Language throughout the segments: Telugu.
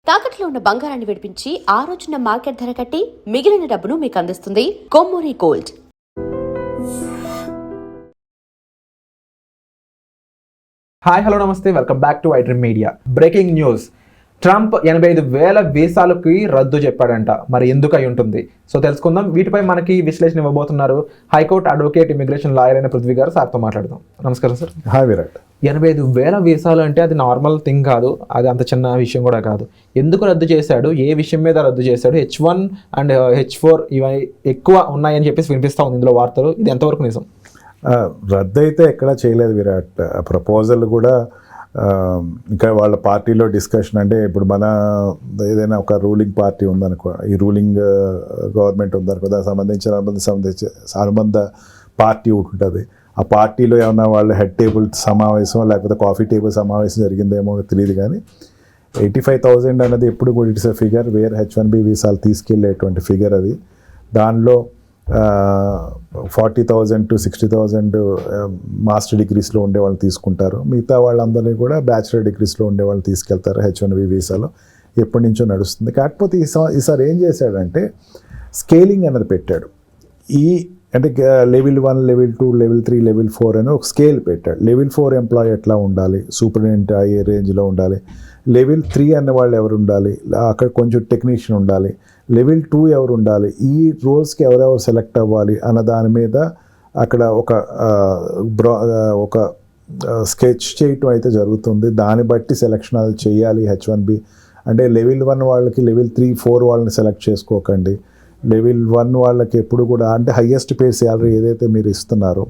తాకట్లో ఉన్న బంగారాన్ని విడిపించి ఆ రోజున మార్కెట్ ధర కట్టి మిగిలిన డబ్బును మీకు అందిస్తుంది కొమ్మూరి గోల్డ్. హాయ్ హలో నమస్తే, welcome back to iDream media. Breaking news, Trump 85,000 వీసాలకి రద్దు చెప్పాడంట. మరి ఎందుకు అయి ఉంటుంది? సో తెలుసుకుందాం. వీటిపై మనకి విశ్లేషణ ఇవ్వబోతున్నారు హైకోర్టు అడ్వకేట్, ఇమిగ్రేషన్ లాయర్ అయిన పృథ్వీ గారు. సార్తో మాట్లాడదాం. నమస్కారం సార్. హాయ్ విరాట్. 85,000 వీసాలు అంటే అది నార్మల్ థింగ్ కాదు, అది అంత చిన్న విషయం కూడా కాదు. ఎందుకు రద్దు చేశాడు, ఏ విషయం మీద రద్దు చేశాడు? H1 అండ్ H4 ఇవి ఎక్కువ ఉన్నాయని చెప్పేసి వినిపిస్తా ఉంది ఇందులో వార్తలు. ఇది ఎంతవరకు నిజం? రద్దు అయితే ఎక్కడా చేయలేదు విరాట్. ప్రపోజల్ కూడా ఇంకా వాళ్ళ పార్టీలో డిస్కషన్, అంటే ఇప్పుడు మన ఏదైనా ఒక రూలింగ్ పార్టీ ఉందనుకో, ఈ రూలింగ్ గవర్నమెంట్ ఉందనుకో, దానికి సంబంధించి అనుబంధ పార్టీ ఒకటి ఉంటుంది. ఆ పార్టీలో ఏమన్నా వాళ్ళ హెడ్ టేబుల్ సమావేశం లేకపోతే కాఫీ టేబుల్ సమావేశం జరిగిందేమో తెలియదు, కానీ 85,000 అన్నది ఎప్పుడు కూడా it's a figure wear H1B వీసాలు తీసుకెళ్లేటువంటి ఫిగర్ అది. దానిలో 40,000 to 60,000 మాస్టర్ డిగ్రీస్లో ఉండే వాళ్ళు తీసుకుంటారు. మిగతా వాళ్ళందరినీ కూడా బ్యాచిలర్ డిగ్రీస్లో ఉండే వాళ్ళు తీసుకెళ్తారు. H1B వీసాలో ఎప్పటి నుంచో నడుస్తుంది. కాకపోతే ఈసారి ఏం చేశాడంటే స్కేలింగ్ అనేది పెట్టాడు. అంటే లెవెల్ 1, లెవెల్ 2, లెవెల్ 3, లెవెల్ 4 అని ఒక స్కేల్ పెట్టాడు. లెవెల్ 4 ఎంప్లాయీ ఎట్లా ఉండాలి, సూపరింటెండెంట్ అయ్యే రేంజ్లో ఉండాలి. లెవెల్ 3 అనే వాళ్ళు ఎవరు ఉండాలి, అక్కడ కొంచెం టెక్నీషియన్ ఉండాలి. లెవెల్ 2 ఎవరు ఉండాలి, ఈ రోల్స్కి ఎవరెవరు సెలెక్ట్ అవ్వాలి అన్న దాని మీద అక్కడ ఒక స్కెచ్ చేయటం అయితే జరుగుతుంది. దాన్ని బట్టి సెలెక్షన్ అది చేయాలి. H1B అంటే లెవెల్ 1 వాళ్ళకి లెవెల్ 3, 4 వాళ్ళని సెలెక్ట్ చేసుకోకండి. లెవెల్ 1 వాళ్ళకి ఎప్పుడు కూడా అంటే హయ్యెస్ట్ పేడ్ శాలరీ ఏదైతే మీరు ఇస్తున్నారో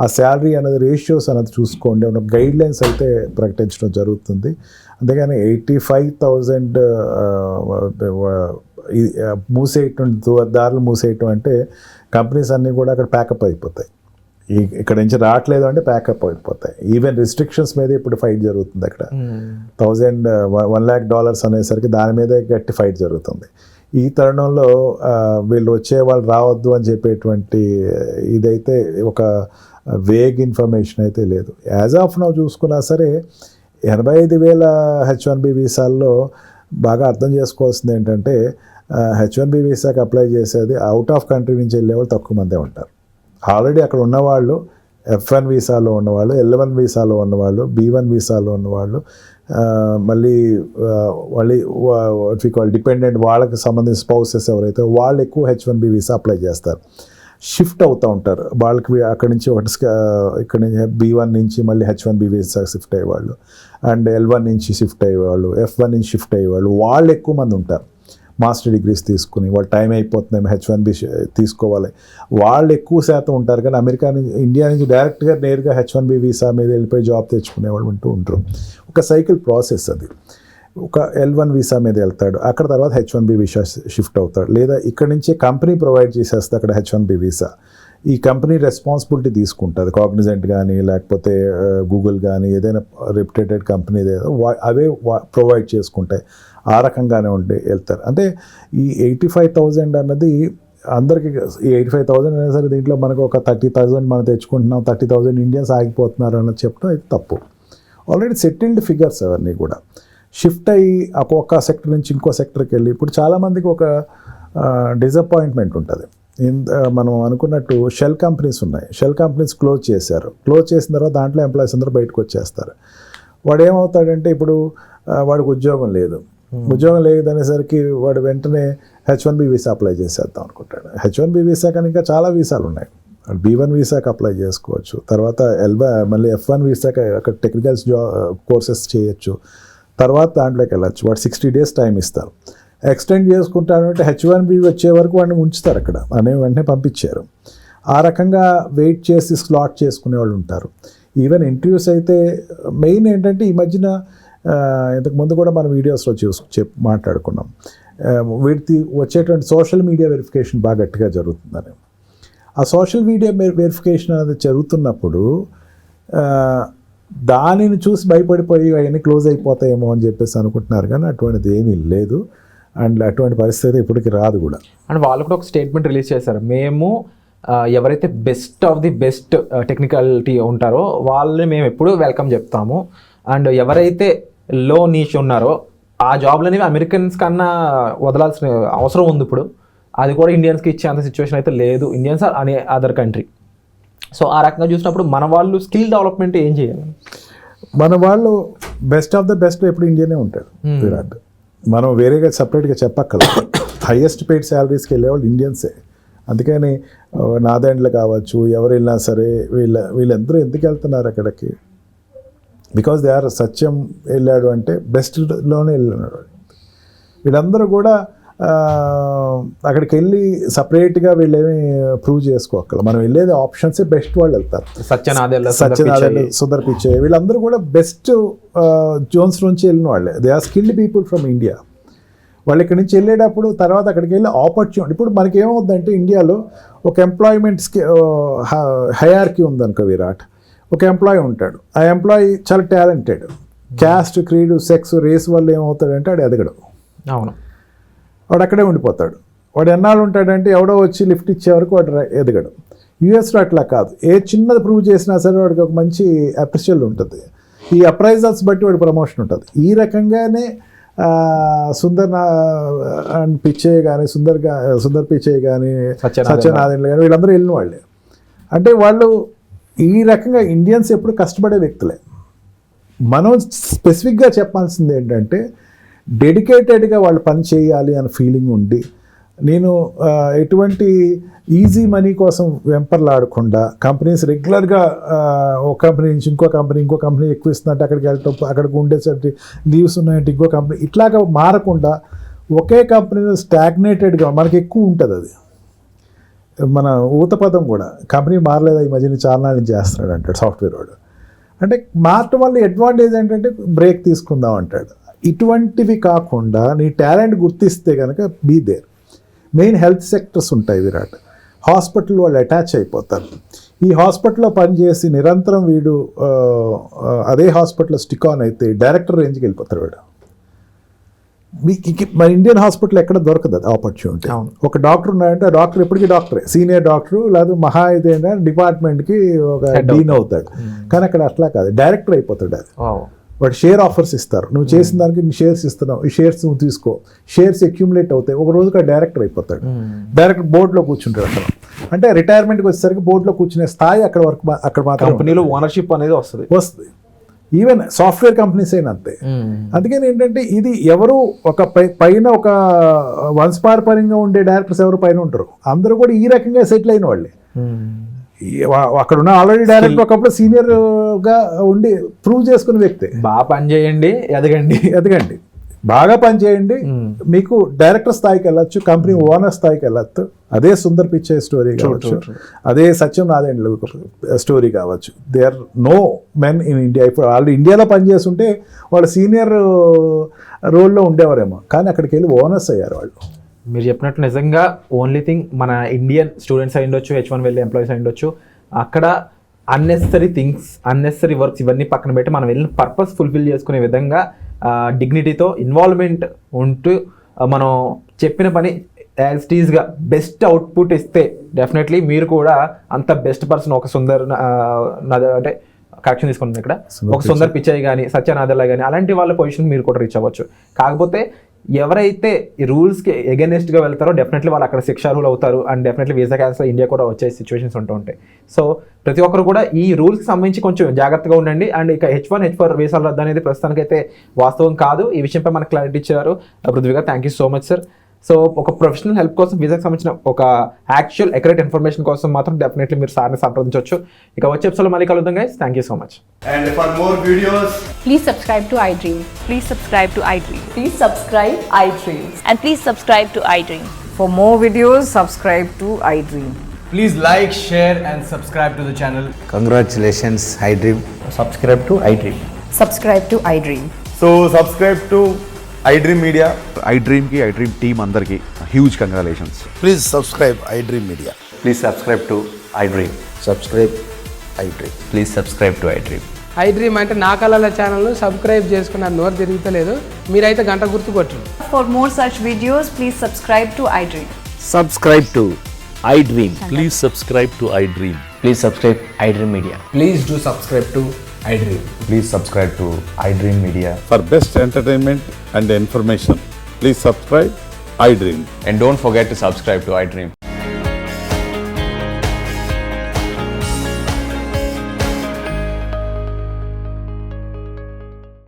ఆ శాలరీ అనేది రేషియోస్ అనేది చూసుకోండి. ఒక గైడ్ లైన్స్ అయితే ప్రకటించడం జరుగుతుంది. అంతేగాని 85,000 మూసేయటం, దారులు మూసేయటం అంటే కంపెనీస్ అన్నీ కూడా అక్కడ ప్యాకప్ అయిపోతాయి. ఇక్కడ నుంచి రావట్లేదు అంటే ప్యాకప్ అయిపోతాయి. ఈవెన్ రిస్ట్రిక్షన్స్ మీద ఇప్పుడు ఫైట్ జరుగుతుంది. అక్కడ $1 lakh అనేసరికి దాని మీదే గట్టి ఫైట్ జరుగుతుంది. ఈ తరుణంలో వీళ్ళు వచ్చే వాళ్ళు రావద్దు అని చెప్పేటువంటి ఇదైతే ఒక వేగ్ ఇన్ఫర్మేషన్ అయితే లేదు. యాజ్ ఆఫ్ నౌ చూసుకున్నా సరే 85,000 H1B వీసాల్లో బాగా అర్థం చేసుకోవాల్సింది ఏంటంటే H1B వీసాకి అప్లై చేసేది అవుట్ ఆఫ్ కంట్రీ నుంచి వెళ్ళేవాళ్ళు తక్కువ మందే ఉంటారు. ఆల్రెడీ అక్కడ ఉన్నవాళ్ళు F1 వీసాలో ఉన్నవాళ్ళు, L1 వీసాలో ఉన్నవాళ్ళు, B1 వీసాలో ఉన్నవాళ్ళు, మళ్ళీ డిపెండెంట్ వాళ్ళకి సంబంధించిన స్పౌసెస్ ఎవరైతే వాళ్ళు ఎక్కువ H1B వీసా అప్లై చేస్తారు. షిఫ్ట్ అవుతూ ఉంటారు. వాళ్ళకి అక్కడి నుంచి ఇక్కడ నుంచి B1 నుంచి మళ్ళీ H1B వీసా షిఫ్ట్ అయ్యేవాళ్ళు, అండ్ L1 నుంచి షిఫ్ట్ అయ్యేవాళ్ళు, F1 నుంచి షిఫ్ట్ అయ్యేవాళ్ళు, వాళ్ళు ఎక్కువ మంది ఉంటారు. మాస్టర్ డిగ్రీస్ తీసుకుని వాళ్ళు టైం అయిపోతుందేమో H1B తీసుకోవాలి, వాళ్ళు ఎక్కువ శాతం ఉంటారు. కానీ అమెరికా నుంచి, ఇండియా నుంచి డైరెక్ట్గా నేరుగా H1B వీసా మీద వెళ్ళిపోయి జాబ్ తెచ్చుకునే వాళ్ళు ఉంటూ ఉంటారు. ఒక సైకిల్ ప్రాసెస్ అది. ఒక L1 వీసా మీద వెళ్తాడు, అక్కడ తర్వాత H1B వీసా షిఫ్ట్ అవుతాడు. లేదా ఇక్కడ నుంచే కంపెనీ ప్రొవైడ్ చేసేస్తే అక్కడ H1B వీసా ఈ కంపెనీ రెస్పాన్సిబిలిటీ తీసుకుంటుంది. కాగ్నిజెంట్ కానీ లేకపోతే గూగుల్ కానీ ఏదైనా రెప్యుటేటెడ్ కంపెనీ అవే ప్రొవైడ్ చేసుకుంటాయి. ఆ రకంగానే వెళ్తారు. అంటే ఈ 85,000 అన్నది అందరికీ, ఈ 85,000 అయినా సరే దీంట్లో మనకు ఒక 30,000 మనం తెచ్చుకుంటున్నాం, 30,000 ఇండియన్స్ ఆగిపోతున్నారు అన్నది చెప్పడం ఇది తప్పు. ఆల్రెడీ సెటిల్డ్ ఫిగర్స్ అవన్నీ కూడా షిఫ్ట్ అయ్యి ఒక్కొక్క సెక్టర్ నుంచి ఇంకో సెక్టర్కి వెళ్ళి ఇప్పుడు చాలామందికి ఒక డిసప్పాయింట్మెంట్ ఉంటుంది. మనం అనుకున్నట్టు షెల్ కంపెనీస్ ఉన్నాయి, షెల్ కంపెనీస్ క్లోజ్ చేశారు. క్లోజ్ చేసిన తర్వాత దాంట్లో ఎంప్లాయీస్ అందరూ బయటకు వచ్చేస్తారు. వాడు ఏమవుతాడంటే ఇప్పుడు వాడికి ఉద్యోగం లేదు, ఉద్యోగం లేదనేసరికి వాడు వెంటనే H1B వీసా అప్లై చేసేద్దాం అనుకుంటాడు. H1B వీసా కానీ ఇంకా చాలా వీసాలు ఉన్నాయి. B1 వీసాకి అప్లై చేసుకోవచ్చు, తర్వాత మళ్ళీ F1 వీసాకి అక్కడ టెక్నికల్ కోర్సెస్ చేయొచ్చు, తర్వాత దాంట్లోకి వెళ్ళచ్చు. వాడు 60 days టైం ఇస్తారు. ఎక్స్టెండ్ చేసుకుంటానంటే H1B వచ్చే వరకు వాడిని ఉంచుతారు అక్కడ, వెంటనే పంపించారు. ఆ రకంగా వెయిట్ చేసి స్లాట్ చేసుకునే వాళ్ళు ఉంటారు. ఈవెన్ ఇంటర్వ్యూస్ అయితే మెయిన్ ఏంటంటే ఈ మధ్యన ఇంతకుముందు కూడా మనం వీడియోస్లో మాట్లాడుకున్నాం, వీటి వచ్చేటువంటి సోషల్ మీడియా వెరిఫికేషన్ బాగా గట్టిగా జరుగుతుందని. ఆ సోషల్ మీడియా వెరిఫికేషన్ అనేది జరుగుతున్నప్పుడు దానిని చూసి భయపడిపోయి అవన్నీ క్లోజ్ అయిపోతాయేమో అని చెప్పేసి అనుకుంటున్నారు, కానీ అటువంటిది ఏమీ లేదు. అండ్ అటువంటి పరిస్థితి ఇప్పటికి రాదు కూడా. అండ్ వాళ్ళు కూడా ఒక స్టేట్మెంట్ రిలీజ్ చేశారు, మేము ఎవరైతే best of the best technicality ఉంటారో వాళ్ళని మేము ఎప్పుడూ వెల్కమ్ చెప్తాము, అండ్ ఎవరైతే లో నీష్ ఉన్నారో ఆ జాబ్లు అనేవి అమెరికన్స్ కన్నా వదలాల్సిన అవసరం ఉంది ఇప్పుడు. అది కూడా ఇండియన్స్కి ఇచ్చే అంత సిచ్యువేషన్ అయితే లేదు, ఇండియన్స్ అనే అదర్ కంట్రీ. సో ఆ రకంగా చూసినప్పుడు మన వాళ్ళు స్కిల్ డెవలప్మెంట్ ఏం చేయాలి? మన వాళ్ళు బెస్ట్ ఆఫ్ ద బెస్ట్ ఎప్పుడు ఇండియానే ఉంటాడు విరాట్. మనం వేరేగా సపరేట్గా చెప్పక్కర్లేదు. హైయెస్ట్ పెయిడ్ శాలరీస్కి వెళ్ళేవాళ్ళు ఇండియన్సే. అందుకని నాదెండ్లు కావచ్చు, ఎవరు వెళ్ళినా సరే వీళ్ళందరూ ఎందుకు వెళ్తున్నారు అక్కడికి? బికాజ్ దే ఆర్ సత్యం వెళ్ళాడు అంటే బెస్ట్లోనే వెళ్ళినాడు. వీళ్ళందరూ కూడా అక్కడికి వెళ్ళి సపరేట్గా వీళ్ళేమి ప్రూవ్ చేసుకోవాలి. మనం వెళ్ళేది ఆప్షన్సే బెస్ట్ వాళ్ళు వెళ్తారు. సత్యనాదేళ్ల, సుందర్ పిచ్చే వీళ్ళందరూ కూడా బెస్ట్ జోన్స్ నుంచి వెళ్ళిన వాళ్ళే. They are skilled people from India. వాళ్ళు ఇక్కడి నుంచి వెళ్ళేటప్పుడు తర్వాత అక్కడికి వెళ్ళి ఆపర్చునిటీ. ఇప్పుడు మనకి ఏమవుతుందంటే ఇండియాలో ఒక ఎంప్లాయ్మెంట్స్కి హైయార్కీ ఉందనుకో విరాట్. ఒక ఎంప్లాయీ ఉంటాడు, ఆ ఎంప్లాయీ చాలా talented. Caste, creed, sex, race వల్ల ఏమవుతాడంటే వాడు ఎదగడు. అవును, వాడు అక్కడే ఉండిపోతాడు. వాడు ఎన్నాళ్ళు ఉంటాడంటే ఎవడో వచ్చి లిఫ్ట్ ఇచ్చే వరకు వాడు ఎదగడు. యూఎస్లో అట్లా కాదు. ఏ చిన్నది ప్రూవ్ చేసినా సరే వాడికి ఒక మంచి అప్రిషియల్ ఉంటుంది. ఈ అప్రైజల్స్ బట్టి వాడి ప్రమోషన్ ఉంటుంది. ఈ రకంగానే సుందర్ పిచ్చయ్య కానీ సుందర్ పిచ్చయ్య కానీ సత్యనారాయణ కానీ వీళ్ళందరూ వెళ్ళిన వాళ్ళే. అంటే వాళ్ళు ఈ రకంగా ఇండియన్స్ ఎప్పుడు కష్టపడే వ్యక్తులే. మనం స్పెసిఫిక్గా చెప్పాల్సింది ఏంటంటే డెడికేటెడ్గా వాళ్ళు పని చేయాలి అనే ఫీలింగ్ ఉండి, నేను ఎటువంటి ఈజీ మనీ కోసం వెంపర్లాడకుండా కంపెనీస్ రెగ్యులర్గా ఒక కంపెనీ నుంచి ఇంకో కంపెనీ ఎక్కువ ఇస్తున్నట్టు అక్కడికి వెళ్ళటం, అక్కడికి ఉండేసరికి లీవ్స్ ఉన్నాయంటే ఇంకో కంపెనీ, ఇట్లాగా మారకుండా ఒకే కంపెనీలో స్టాగ్నేటెడ్గా మనకి ఎక్కువ ఉంటుంది. అది మన ఊతపదం కూడా కంపెనీ మారలేదు ఈ మధ్యన చాలా నాళ్ళు చేస్తున్నాడు అంటాడు సాఫ్ట్వేర్ వాడు. అంటే మారటం వల్ల అడ్వాంటేజ్ ఏంటంటే బ్రేక్ తీసుకుందాం అంటాడు. ఇటువంటివి కాకుండా నీ టాలెంట్ గుర్తిస్తే కనుక be there. Main health sectors ఉంటాయి విరాట్. హాస్పిటల్ వాళ్ళు అటాచ్ అయిపోతారు. ఈ హాస్పిటల్లో పనిచేసి నిరంతరం వీడు అదే హాస్పిటల్లో స్టిక్ ఆన్ అయితే డైరెక్టర్ రేంజ్కి వెళ్ళిపోతారు వీడు. మన ఇండియన్ హాస్పిటల్ ఎక్కడ దొరకదు అది ఆపర్చునిటీ. ఒక డాక్టర్ ఉన్నాడంటే ఆ డాక్టర్ ఎప్పటికీ డాక్టరే, సీనియర్ డాక్టరు, లేదా మహా అయితే డిపార్ట్మెంట్కి ఒక డీన్ అవుతాడు. కానీ అక్కడ అట్లా కాదు, డైరెక్టర్ అయిపోతాడు. అది వాడు షేర్ ఆఫర్స్ ఇస్తారు, నువ్వు చేసిన దానికి నీ షేర్స్ ఇస్తున్నావు, ఈ షేర్స్ నువ్వు తీసుకో. షేర్స్ అక్యుములేట్ అవుతాయి, ఒక రోజుకి డైరెక్టర్ అయిపోతాడు. డైరెక్టర్ బోర్డులో కూర్చుంటాడు అక్కడ. అంటే రిటైర్మెంట్కి వచ్చేసరికి బోర్డులో కూర్చునే స్థాయి అక్కడ మాత్రం కంపెనీలో ఓనర్షిప్ అనేది వస్తుంది. ఈవెన్ సాఫ్ట్వేర్ కంపెనీస్ అయినా అంతే. అందుకని ఏంటంటే ఇది ఎవరు ఒక పైన ఒక వంశపారపర్యంగా ఉండే డైరెక్టర్స్ ఎవరు పైన ఉంటారు, అందరూ కూడా ఈ రకంగా సెటిల్ అయిన వాళ్ళే. అక్కడ ఉన్న ఆల్రెడీ డైరెక్టర్ ఒకప్పుడు సీనియర్ గా ఉండి ప్రూవ్ చేసుకునే వ్యక్తి. బాగా పని చేయండి, ఎదగండి, బాగా పని చేయండి, మీకు డైరెక్టర్ స్థాయికి వెళ్ళొచ్చు, కంపెనీ ఓనర్ స్థాయికి వెళ్ళొచ్చు. అదే సుందర్ పిచ్చయ్య స్టోరీ కావచ్చు, అదే సత్యం నారాయణ స్టోరీ కావచ్చు. They are no men in India. ఇప్పుడు వాళ్ళు ఇండియాలో పనిచేస్తుంటే వాళ్ళు సీనియర్ రోల్లో ఉండేవారేమో, కానీ అక్కడికి వెళ్ళి ఓనర్స్ అయ్యారు వాళ్ళు. మీరు చెప్పినట్టు నిజంగా ఓన్లీ థింగ్ మన ఇండియన్ స్టూడెంట్స్ అయి ఉండొచ్చు, H1 వెళ్ళే ఎంప్లాయీస్ అయి ఉండొచ్చు, అక్కడ అన్నెసరీ థింగ్స్, అన్నెసరీ వర్క్స్ ఇవన్నీ పక్కన పెట్టి మనం వెళ్ళిన పర్పస్ ఫుల్ఫిల్ చేసుకునే విధంగా డిగ్నిటీతో ఇన్వాల్వ్మెంట్ ఉంటూ మనం చెప్పిన పని యాజ్ ఇట్ ఈస్గా బెస్ట్ అవుట్పుట్ ఇస్తే డెఫినెట్లీ మీరు కూడా అంత బెస్ట్ పర్సన్ ఒక సుందర్ అంటే కరెక్షన్ తీసుకుంటుంది ఇక్కడ, ఒక సుందర్ పిచ్చయ్య కానీ సత్యనాదెల్లా కానీ అలాంటి వాళ్ళ పొజిషన్ మీరు కూడా రీచ్ అవ్వచ్చు. కాకపోతే ఎవరైతే ఈ రూల్స్కి ఎగెనెస్ట్గా వెళ్తారో డెఫినెట్లీ వాళ్ళు అక్కడ శిక్షార్హులు అవుతారు. And definitely visa cancel India కూడా వచ్చే సిచ్యువేషన్స్ ఉంటూ ఉంటాయి. సో ప్రతి ఒక్కరు కూడా ఈ రూల్స్కి సంబంధించి కొంచెం జాగ్రత్తగా ఉండండి. అండ్ ఇక H1, H4 వీసాల రద్దు అనేది ప్రస్తుతానికైతే వాస్తవం కాదు. ఈ విషయంపై మనకు క్లారిటీ ఇచ్చారు పృథ్వీ గారు. Thank you so much sir. So ఒక ప్రొఫెషనల్ హెల్ప్ కోసం, వీసాకి సంబంధించిన ఒక యాక్చువల్ అక్యురేట్ ఇన్ఫర్మేషన్ కోసం మాత్రం డెఫినెట్లీ మీరు సార్ని సంప్రదించవచ్చు. ఇక వచ్చే ఎపిసోడ్లో మళ్ళీ కలుద్దాం guys. Thank you so much. And for more videos, please subscribe to iDream. Please subscribe to iDream. Please subscribe iDream. And please subscribe to iDream. For more videos, subscribe to iDream. please like, share and subscribe to the channel. Congratulations, iDream. Subscribe to iDream. Subscribe to iDream. So subscribe to iDream Media. iDream team andarki huge congratulations. Please subscribe iDream Media. Please subscribe to iDream. Subscribe iDream. Please subscribe to iDream. iDream అంటే నా కళల ఛానల్ను సబ్స్క్రైబ్ చేసుకున్న నోరు తిరుగుతలేదు, మీరైతే గంట గుర్తు కొట్టండి. For more such videos, please subscribe to iDream. Subscribe to iDream. Please subscribe to iDream. Please subscribe iDream Media. Please do subscribe to iDream. Please subscribe to iDream Media. For best entertainment and information, please subscribe iDream. And don't forget to subscribe to iDream.